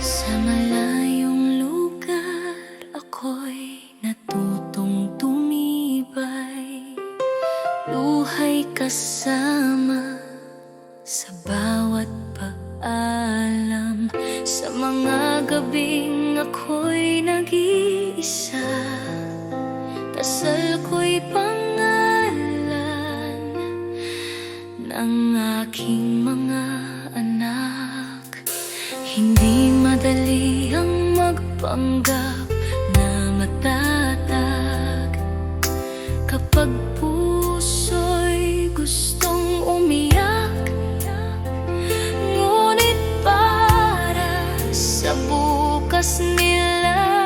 Sa malayong lugar ako'y natutong tumibay, luhay kasama sa bawat paalam. Sa mga gabing ako'y nag-iisa, dasal ko'y pangalan ng aking mga anak. Hindi madali ang magpanggap na matatag kapag puso'y gustong umiyak. Ngunit para sa bukas nila,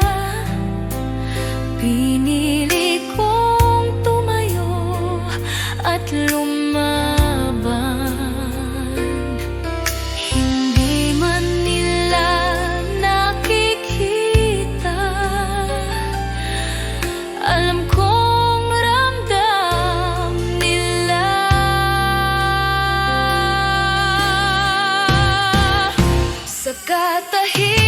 pinili kong tumayo at lumaban. Hindi man nila nakikita, alam kong ramdam nila. Sa katahimikan